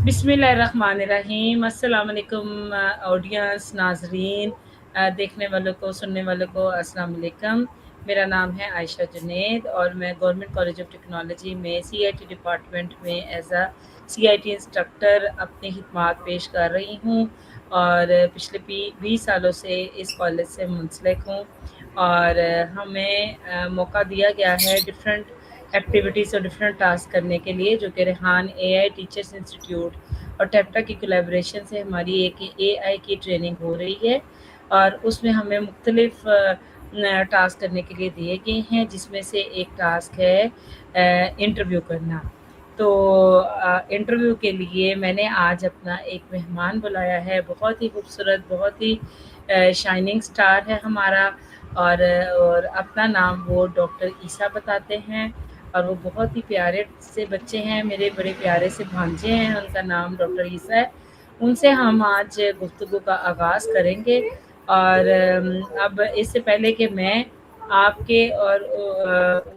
बिस्मिल्लाहिर्रहमानिर्रहीम। अस्सलाम वालेकुम ऑडियंस नाजरीन, देखने वालों को सुनने वालों को अस्सलाम वालेकुम। मेरा नाम है आयशा जुनैद और मैं गवर्नमेंट कॉलेज ऑफ टेक्नोलॉजी में सीआईटी डिपार्टमेंट में एज आ सीआईटी इंस्ट्रक्टर अपनी खिदमात पेश कर रही हूँ और पिछले 20 सालों से इस कॉलेज से मुंसलिक हूँ। और हमें मौका दिया गया है डिफरेंट एक्टिविटीज़ और डिफरेंट टास्क करने के लिए, जो कि रेहान एआई टीचर्स इंस्टीट्यूट और टैप्टा की कोलैबोरेशन से हमारी एक एआई की ट्रेनिंग हो रही है। और उसमें हमें मुख्तलिफ टास्क करने के लिए दिए गए हैं, जिसमें से एक टास्क है इंटरव्यू करना। तो इंटरव्यू के लिए मैंने आज अपना एक मेहमान बुलाया है, बहुत ही खूबसूरत, बहुत ही शाइनिंग स्टार है हमारा। और अपना नाम वो डॉक्टर ईसा बताते हैं और वो बहुत ही प्यारे से बच्चे हैं, मेरे बड़े प्यारे से भांजे हैं, उनका नाम डॉक्टर ईसा है। उनसे हम आज गुफ्तगू का आगाज़ करेंगे। और अब इससे पहले कि मैं आपके और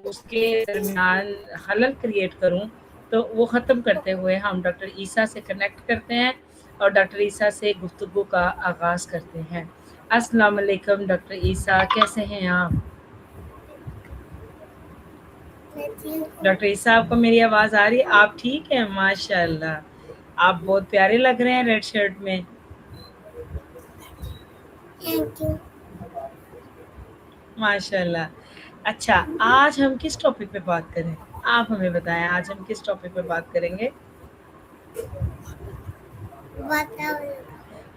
उसके दरमियान खलल क्रिएट करूं, तो वो ख़त्म करते हुए हम डॉक्टर ईसा से कनेक्ट करते हैं और डॉक्टर ईसा से गुफ्तगू का आगाज़ करते हैं। अस्सलाम वालेकुम डॉक्टर ईसा, कैसे हैं आप? डॉक्टर ईसा, आपको मेरी आवाज़ आ रही है? आप ठीक हैं? माशाल्लाह, आप बहुत प्यारे लग रहे हैं रेड शर्ट में। Thank you. माशाल्लाह। अच्छा, आज हम किस टॉपिक पे बात करें? आप हमें बताएं, आज हम किस टॉपिक पे बात करेंगे?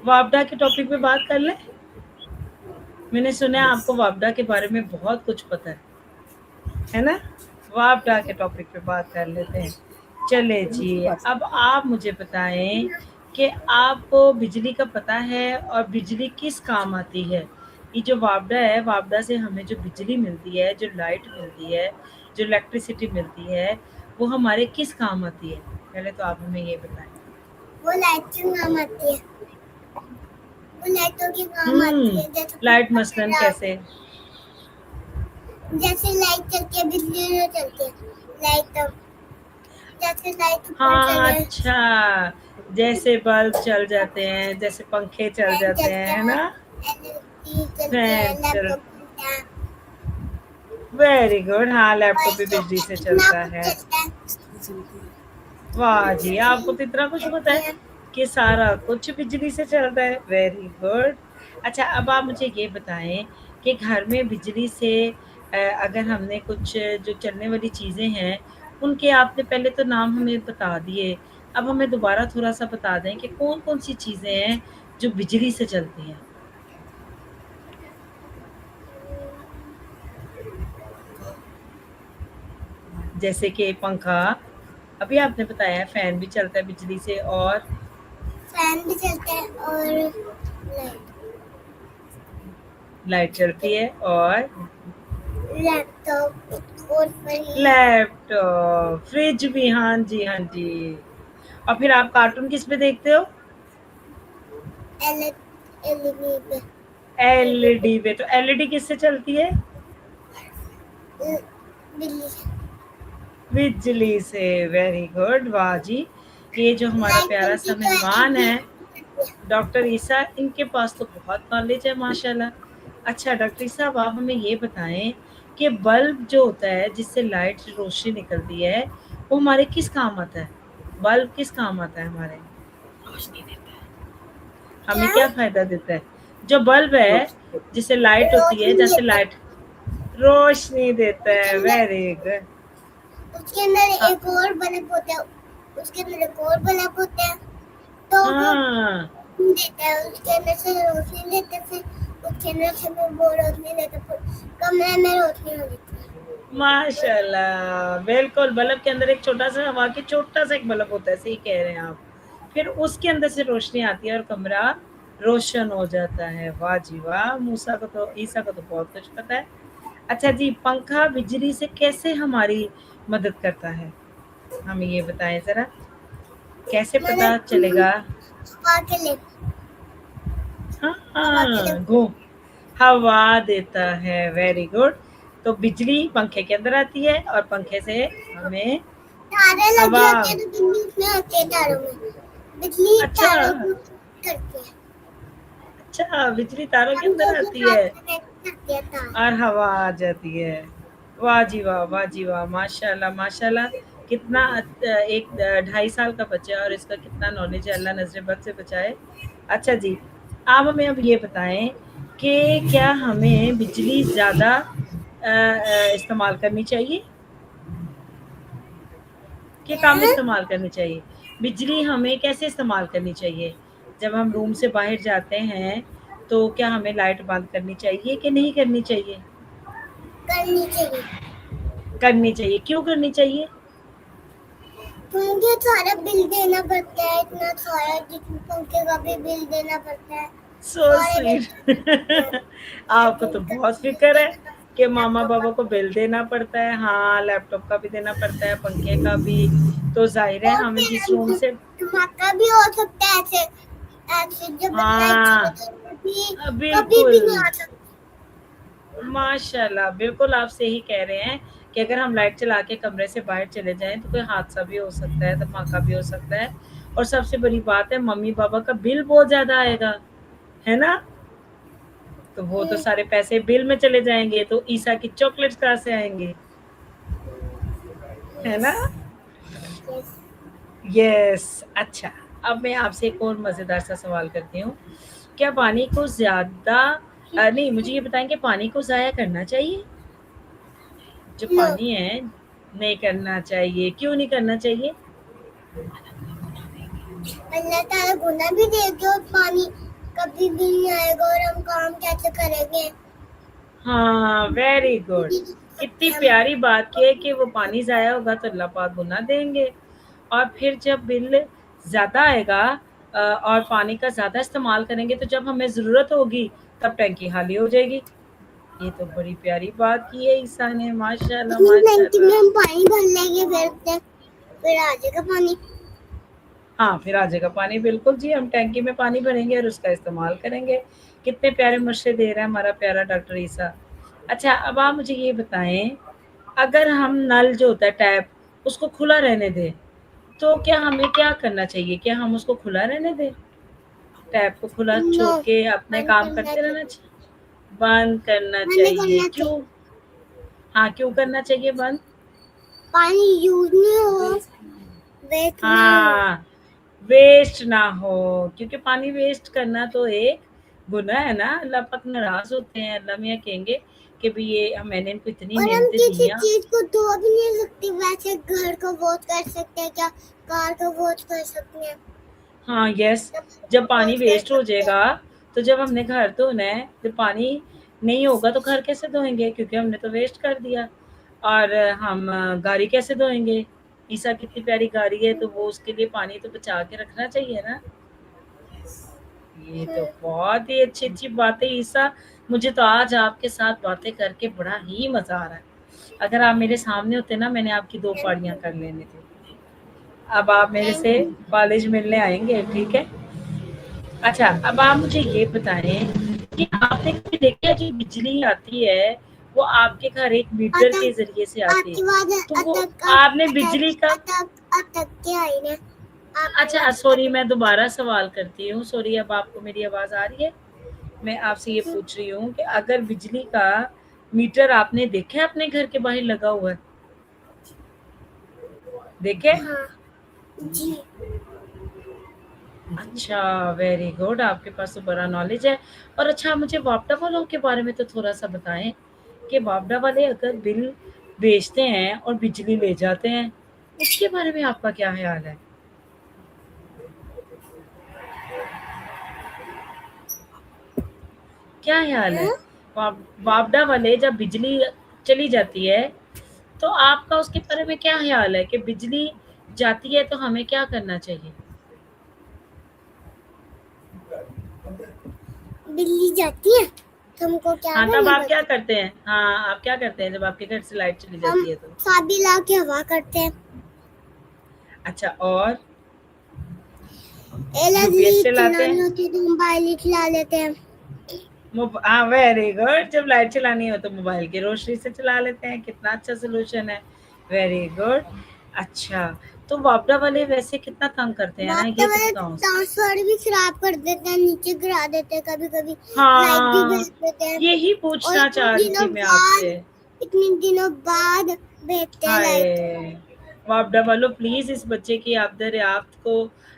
वापडा के टॉपिक पे बात कर लें। मैंने सुना है आपको वापडा के बारे में बहुत कुछ पता है ना? वापडा के टॉपिक पे बात कर लेते हैं। चले जी, अब आप मुझे बताएं कि आपको बिजली का पता है और बिजली किस काम आती है? ये जो वापडा है, वापडा से हमें जो बिजली मिलती है, जो लाइट मिलती है, जो इलेक्ट्रिसिटी मिलती है, वो हमारे किस काम आती है? पहले तो आप हमें ये बताएं। वो लाइट के काम आती है। वो लाइटों के काम आती है। जैसे लाइट मसलन कैसे? जैसे लाइट चलती है, बिजली नहीं चलती है। लाइट जैसे लाइट ऊपर हाँ, चले, अच्छा, जैसे बल्ब चल जाते हैं, जैसे पंखे चल फैन जाते चलते हैं, है हैं, ना? एलईडी चलती है, फैन चल लैपटॉप चलता है। Very good. हाँ, लैपटॉप भी बिजली से कितना चलता कुछ है। चलता है। वाह जी, आपको तो इतना कुछ पता चलती है है। कि सारा कुछ बिजली से चलता है। Very good. अच्छा, अब आप मुझे ये बताएं कि घर में बिजली से अगर हमने कुछ जो चलने वाली चीज़ें हैं, उनके आपने पहले तो नाम हमें बता दिए। अब हमें दोबारा थोड़ा-सा बता दें कि कौन-कौन सी चीज़ें हैं जो बिजली से चलती हैं? जैसे कि पंखा, अभी आपने बताया फ़ैन भी चलता है बिजली से, और फैन भी चलता है और लाइट, लाइट चलती है, और लैपटॉप और फ्रिज, लैपटॉप, फ्रिज भी। हाँ जी, हाँ जी। और फिर आप कार्टून किस पे देखते हो? एलईडी पे, एलईडी पे। तो एलईडी किससे चलती है? बिजली से। बिजली से। वेरी गुड, वाह जी। ये जो हमारा लाइट प्यारा चलती सा तो एक मेहमान भी है डॉक्टर ईसा, इनके पास तो बहुत नॉलेज है माशाल्लाह। अच्छा डॉक्टर ईसा, आप हमें ये बताएं कि बल्ब जो होता है, जिससे लाइट रोशनी निकलती है, वो हमारे किस काम आता है? बल्ब किस काम आता है हमारे? हमें क्या क्या फ़ायदा देता है? जो बल्ब है, जिससे लाइट होती है, रोशनी जैसे देता है। लाइट रोशनी देता उसके है। अंदर वेरी गुड। उसके अंदर हाँ, एक और बल्ब होता है। उसके अंदर एक और बल्ब होता है, तो वो हाँ, देता है। उसके अंदर से रोशनी देते, फिर उसके अंदर से वो रोशनी देते, फिर कमरे में रोशनी हो जाती है। माशाल्लाह, बिल्कुल। बल्ब के अंदर एक छोटा-सा हवा की छोटा-सा एक बल्ब होता है, सही कह रहे हैं आप। फिर उसके अंदर से रोशनी आती है और कमरा रोशन हो जाता है। वाह जी वाह! मूसा को तो ईसा को तो बहुत कुछ पता है। अच्छा जी, पंखा बिजली से कैसे हमारी मदद करता है? हमें ये बताएँ ज़रा, कैसे पता मतलब चलेगा? हवा के लिए, हवा के लिए हाँ, हवा देता है। Very good. तो बिजली पंखे के अंदर आती है और पंखे से हमें तारे लगी हवा। होती है, तो बिजली उसमें होती है तारों में। बिजली अच्छा, तारों को करती है। अच्छा बिजली तारों के पंखे अंदर के आती साथ है कनेक्ट करती है तार। और हवा आ जाती है। वाह जी वाह, वाह जी वाह, माशाल्लाह माशाल्लाह। कितना 1 ढाई साल का बच्चा है और इसका कितना नॉलेज है, अल्लाह नजर बद से बचाए। अच्छा जी, आप हमें अब ये बताएं कि क्या हमें बिजली ज़्यादा इस्तेमाल करनी चाहिए कि कम हैं? इस्तेमाल करनी चाहिए? बिजली हमें कैसे इस्तेमाल करनी चाहिए? जब हम रूम से बाहर जाते हैं तो क्या हमें लाइट बंद करनी चाहिए कि नहीं करनी चाहिए? करनी चाहिए, करनी चाहिए। क्यों करनी चाहिए? क्योंकि सारा बिल देना पड़ता है, इतना सारा पंखे का भी बिल देना पड़ता है, सो सारे स्वीट। आपको तो बहुत बिल फिक्र है देना पड़ता कि है, मामा लैपटॉप का पापा को बिल देना पड़ता है। हाँ, लैपटॉप का भी देना पड़ता है, पंखे का भी। तो जाहिर है और हमें फिर जिस रूम से, धमाका भी हो सकता है ऐसे, ऐसे जब लाइट चले हाँ, तो कभी कभी बिल्कुल, भी नहीं आ सकता। माशाल्लाह, बिल्कुल आप सही कह रहे हैं कि अगर हम लाइट चला के कमरे से बाहर चले जाएँ तो कोई हादसा भी हो सकता है, धमाका भी हो सकता है। और सबसे बड़ी बात है, मम्मी-पापा का बिल बहुत ज़्यादा आएगा, है ना? तो वो तो सारे पैसे बिल में चले जाएँगे, तो ईसा की चॉकलेट्स कहाँ से आएँगे, है यस ना? यस। यस। अच्छा, अब मैं आपसे एक और मज़ेदार सा सवाल करती हूँ। क्या पानी को ज़्यादा नहीं, मुझे ये बताएँ कि पानी को ज़ाया करना चाहिए? जो नो, पानी है, नहीं करना चाहिए। क्यों नहीं करना चाहिए? अल्लाह ताला गुना भी देगा और पानी कभी भी नहीं आएगा और हम काम कैसे करेंगे? हाँ, वेरी गुड। नहीं कर सकते कितनी हम। प्यारी बात की है कि वो पानी ज़ाया होगा तो अल्लाह पाक गुनाह देंगे। और फिर जब बिल ज़्यादा आएगा और पानी का ज़्यादा इस्तेमाल करेंगे तो जब हमें ज़रूरत होगी तब टंकी खाली हो जाएगी। ये तो बड़ी प्यारी बात की है ईसा ने, माशाल्लाह लेकिन टंकी माशाल्लाह। में हम पानी भर लेंगे फिर आ जाएगा पानी। हाँ, फिर आ जाएगा पानी, बिल्कुल जी, हम टैंकी में पानी भरेंगे और उसका इस्तेमाल करेंगे। कितने प्यारे मशवरे दे रहा है हमारा प्यारा डॉक्टर ईसा। अच्छा, अब आप मुझे ये बताएँ, अगर हम नल जो होता है टैप, उसको खुला रहने दें, तो क्या हमें क्या करना चाहिए? क्या हम उसको खुला रहने दें? टैप को खुला नो, छोड़ के अपने बंद काम करना करते रहना चाहिए, चाहिए? बंद करना बंद चाहिए, करना क्यों? चाहिए। हाँ, क्यों करना चाहिए बंद? पानी यूज नहीं हो, वेस्ट ना हो। हाँ, वेस्ट ना हो, क्योंकि पानी वेस्ट करना तो एक गुनाह है ना, अल्लाह पाक नाराज़ होते हैं। अल्लाह मियाँ कहेंगे कि भई ये मैंने इनको इतनी और हम नेमतें दी किसी हैं। चीज को धो भी नहीं सकते, वैसे घर को वॉश कर सकते हैं क्या? कार को वॉश कर सकते हैं, हाँ, यस, सब जब को पानी वॉश कर वेस्ट हो सकते हैं। जाएगा, तो जब हमने घर धोना है, तो पानी नहीं होगा तो घर कैसे धोएँगे? क्योंकि हमने तो वेस्ट कर दिया। और हम गाड़ी कैसे धोएँगे? ईसा कितनी प्यारी गाड़ी है, तो वो उसके लिए पानी तो बचा के रखना चाहिए ना। ये तो हम्म, बहुत ही अच्छी-अच्छी बातें ईसा, मुझे तो आज आपके साथ बातें करके बड़ा ही मज़ा आ रहा है। अगर आप मेरे सामने होते ना, मैंने आपकी 2 थैंक पारियाँ यू, कर लेनी थी। अब आप मेरे थैंक से यू। कॉलेज मिलने आएँगे, ठीक है? अच्छा, अब आप मुझे ये बताएँ कि आपने कभी देखा है जो बिजली आती है, वो आपके घर एक मीटर के अटक ज़रिए से आती है। आपकी आवाज तो वो अटक आपने बिजली अटक का, अटक अटक के आई ना, आपकी अच्छा आवाज सॉरी, अटक। मैं दोबारा सवाल करती हूँ। सॉरी, अब आपको मेरी आवाज़ आ रही है? मैं आपसे ये पूछ रही हूँ कि अगर बिजली का मीटर आपने देखा है अपने घर के बाहर लगा हुआ है? देखे? हाँ जी। अच्छा, वेरी गुड, आपके पास तो बड़ा नॉलेज है। और अच्छा, मुझे वापडा वालों के बारे में तो थोड़ा-सा बताएँ कि वापडा वाले अगर बिल बेचते हैं और बिजली ले जाते हैं, उसके बारे में आपका क्या ख़्याल है? क्या ख़्याल है? हाँ? वापडा वाले जब बिजली चली जाती है, तो आपका उसके बारे में क्या ख़्याल है कि बिजली जाती है तो हमें क्या करना चाहिए? बिल्ली जाती है, तुमको क्या हाँ, तब करना आप क्या पड़ता करते हैं? हाँ, आप क्या करते हैं जब आपके घर से लाइट चली है? हम जाती है तो? चाबी ला के हवा करते हैं, अच्छा, और यूपीएस लाइट चलाते चलानी हैं? होती है तो मोबाइल चला लेते हैं। हाँ, वेरी गुड, जब लाइट चलानी हो तो मोबाइल की रोशनी से चला लेते हैं, कितना अच्छा सॉल्यूशन है। Very good. अच्छा, तो वापडा वाले वैसे कितना तंग करते हैं ना, वापडा ये तो वाले बताओ। ट्रांसफर भी खराब कर देते हैं, नीचे गिरा देते हैं, कभी कभी लाइट भी हाँ, भेज देते हैं, यही और पूछना चाह रही थी मैं आपसे। इतने दिनों बाद भेजते हैं लाइट। हाय, वापडा वालों प्लीज इस बच्चे की आप दरियाफ्त को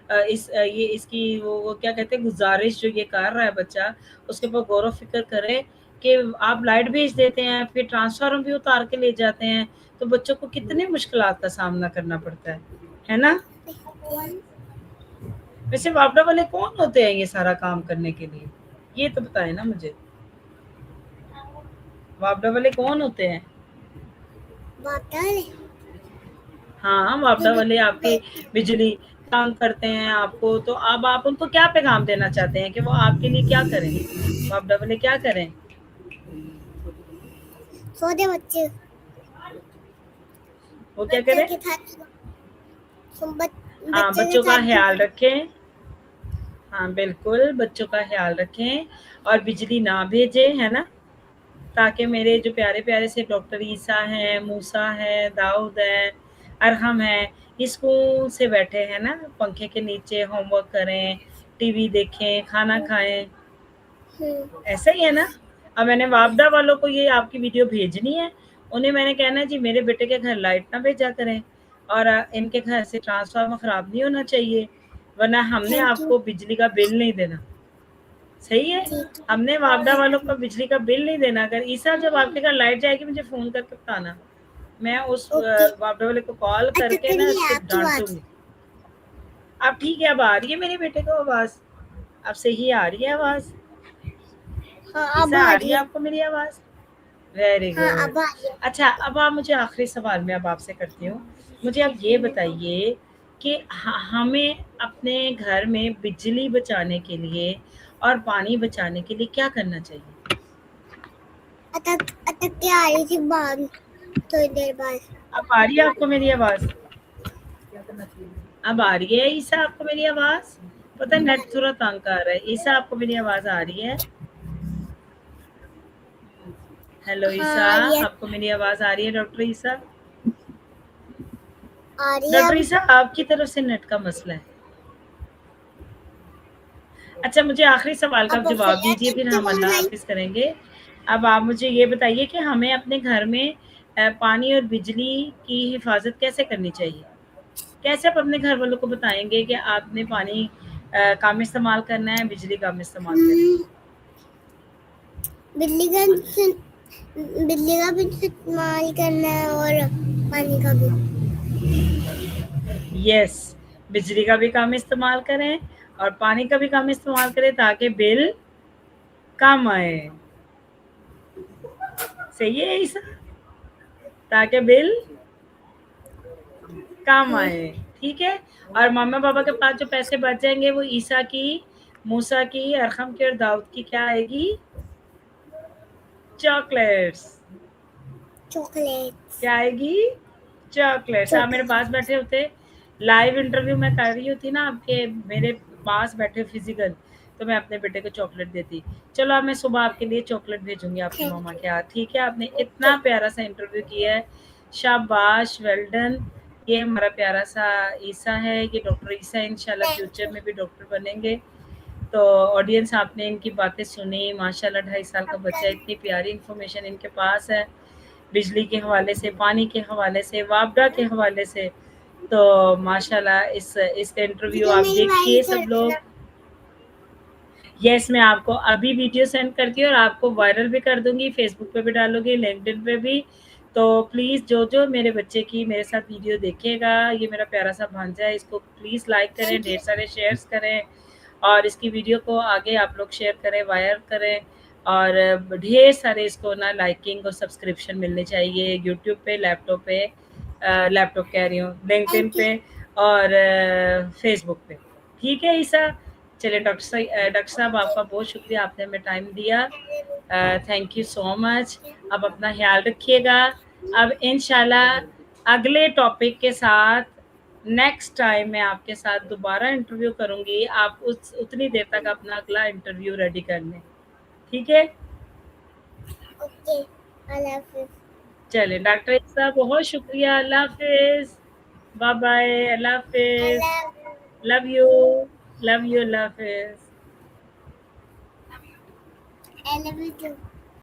ये इसकी वो क्या कहते हैं, गुजारिश जो ये कर रहा है बच्चा, उसके ऊपर गौर फिक्र करें कि आप लाइट भेज देते हैं, फिर ट्रांसफार्मर भी उतार के ले जाते हैं, तो बच्चों को कितने मुश्किलात का सामना करना पड़ता है ना। वैसे वापडा वाले कौन होते हैं ये सारा काम करने के लिए, ये तो बताए ना मुझे। वापडा वाले कौन होते हैं? वापडा वाले हाँ, वापडा वाले आपकी बिजली तंग करते हैं आपको, तो अब आप उनको क्या पैगाम देना चाहते हैं कि वो आपके लिए क्या करें? वापडा वाले क्या करें? सो दे बच्चे, वो क्या बच्चे करें? के साथ हाँ, बच्चे के बच्चों का साथ ख्याल रखें। हाँ, बिल्कुल, बच्चों का ख्याल रखें और बिजली ना भेजें, है ना? ताकि मेरे जो प्यारे-प्यारे से डॉक्टर ईसा हैं, मूसा है, दाऊद है, अरहम है, ये स्कूल से बैठे हैं ना, पंखे के नीचे होमवर्क करें, टीवी देखें, खाना खाएँ। ऐसा ही है ना? अब मैंने वापडा वालों को ये आपकी वीडियो भेजनी है, उन्हें मैंने कहना है जी मेरे बेटे के घर लाइट ना भेजा करें और इनके घर से ट्रांसफार्मर खराब नहीं होना चाहिए, वरना हमने थैंक यू। आपको बिजली का बिल नहीं देना। सही है? ठीक हमने वापडा वालों को बिजली का बिल नहीं देना। अगर ईसा जब आपके घर लाइट जाएगी मुझे फ़ोन करके बताना। मैं उस ओके। वापडा वाले को कॉल अच्छा करके ना चलिए उसको आपकी बात। डाँटूँगी। अब ठीक है, अब आ रही है मेरे बेटे को आवाज़? अब सही आ रही है आवाज़? हाँ अब ईसा आ आ रही रही है है। आपको मेरी आवाज़? वेरी हाँ गुड। अब आ रही है। अच्छा, अब आप मुझे आखिरी सवाल मैं अब आपसे करती हूँ। मुझे आप ये बताइए कि हमें अपने घर में बिजली बचाने के लिए और पानी बचाने के लिए क्या करना चाहिए? अटक अटक के आ रही थी बाद, थोड़ी देर बाद। अब आ रही है आपको मेरी आवाज़? अब आ रही है ईसा आपको मेरी आवाज़? पता है नेट थोड़ा तंग कर रहा है। ईसा आपको मेरी आवाज़ आ रही है? हेलो हाँ ईसा, आ रही है, आपको मेरी आवाज़ आ रही है डॉक्टर ईसा? आ रही है डॉक्टर अब। ईसा आपकी तरफ से नेट का मसला है। अच्छा, मुझे आखिरी सवाल का अब जवाब दीजिए, फिर हम फोन अल्लाह लाइन। हाफ़िज़ करेंगे। अब आप मुझे ये बताइए कि हमें अपने घर में पानी और बिजली की हिफ़ाज़त कैसे करनी चाहिए? कैसे आप अपने घर वालों को बताएँगे कि आपने पानी कम इस्तेमाल करना है, बिजली कम इस्तेमाल करनी है? बिल्ली का बिल्ली का भी इस्तेमाल करना है और पानी का भी। यस, बिजली का भी कम इस्तेमाल करें और पानी का भी कम इस्तेमाल करें ताकि बिल कम आए। सही है ईसा? ताकि बिल कम हाँ आए, ठीक है? और मम्मा-पापा के पास जो पैसे बच जाएँगे वो ईसा की, मूसा की, अरहम की और दाऊद की क्या आएगी? चॉकलेट्स। चॉकलेट। क्या आएगी? चॉकलेट्स। आप मेरे चॉकलेट। पास बैठे होते, लाइव इंटरव्यू मैं कर रही होती ना आपके, मेरे पास बैठे फिज़िकल, तो मैं अपने बेटे को चॉकलेट देती। चलो अब मैं सुबह आपके लिए चॉकलेट भेजूँगी आपकी थैंक मम्मा यू। के हाथ, ठीक है? आपने ओके। इतना प्यारा-सा इंटरव्यू किया है, शाबाश, वेल डन। ये हमारा प्यारा-सा ईसा है, ये डॉक्टर ईसा इंशाल्लाह थैंक फ्यूचर यू। में भी डॉक्टर बनेंगे। तो ऑडियंस आपने इनकी बातें सुनी, माशाल्लाह 2.5 साल का बच्चा है, इतनी प्यारी इन्फॉर्मेशन इनके पास है। बिजली के हवाले से, पानी के हवाले से, वापडा के हवाले से। तो माशाल्लाह इसका इंटरव्यू वीडियो आप मेरी वायरल देखिए कर सब देना। लोग। यस, मैं आपको अभी वीडियो सेंड करती हूँ और आपको वायरल भी कर दूँगी, फेसबुक पे भी डालूँगी, लिंक्डइन पे भी। तो प्लीज़ जो-जो मेरे बच्चे की मेरे साथ वीडियो देखेगा, ये मेरा प्यारा-सा भांजा है, इसको प्लीज़ लाइक करें, थैंक यू। ढेर सारे शेयर्स करें और इसकी वीडियो को आगे आप लोग शेयर करें, वायरल करें और ढेर सारे इसको ना लाइकिंग और सब्सक्रिप्शन मिलने चाहिए यूट्यूब पे, लैपटॉप पे लैपटॉप कह रही हूँ, लिंक्डइन थैंक यू। पे और फेसबुक पे। ठीक है ईसा? चलिए डॉक्टर साहब आपका बहुत शुक्रिया, आपने हमें टाइम दिया। Thank you so much. आप अपना ख़्याल रखिएगा। अब इंशाल्लाह अगले टॉपिक के साथ नेक्स्ट टाइम मैं आपके साथ दोबारा इंटरव्यू करूँगी। आप उस उतनी देर तक अपना अगला इंटरव्यू रेडी कर लें। ठीक है? ओके, अल्लाह हाफिज़। चलिए डॉक्टर साहब बहुत शुक्रिया। अल्लाह हाफ़िज़। बाय बाय, अल्लाह I हाफिज, love love you, love you, अल्लाह हाफिज। I love you too.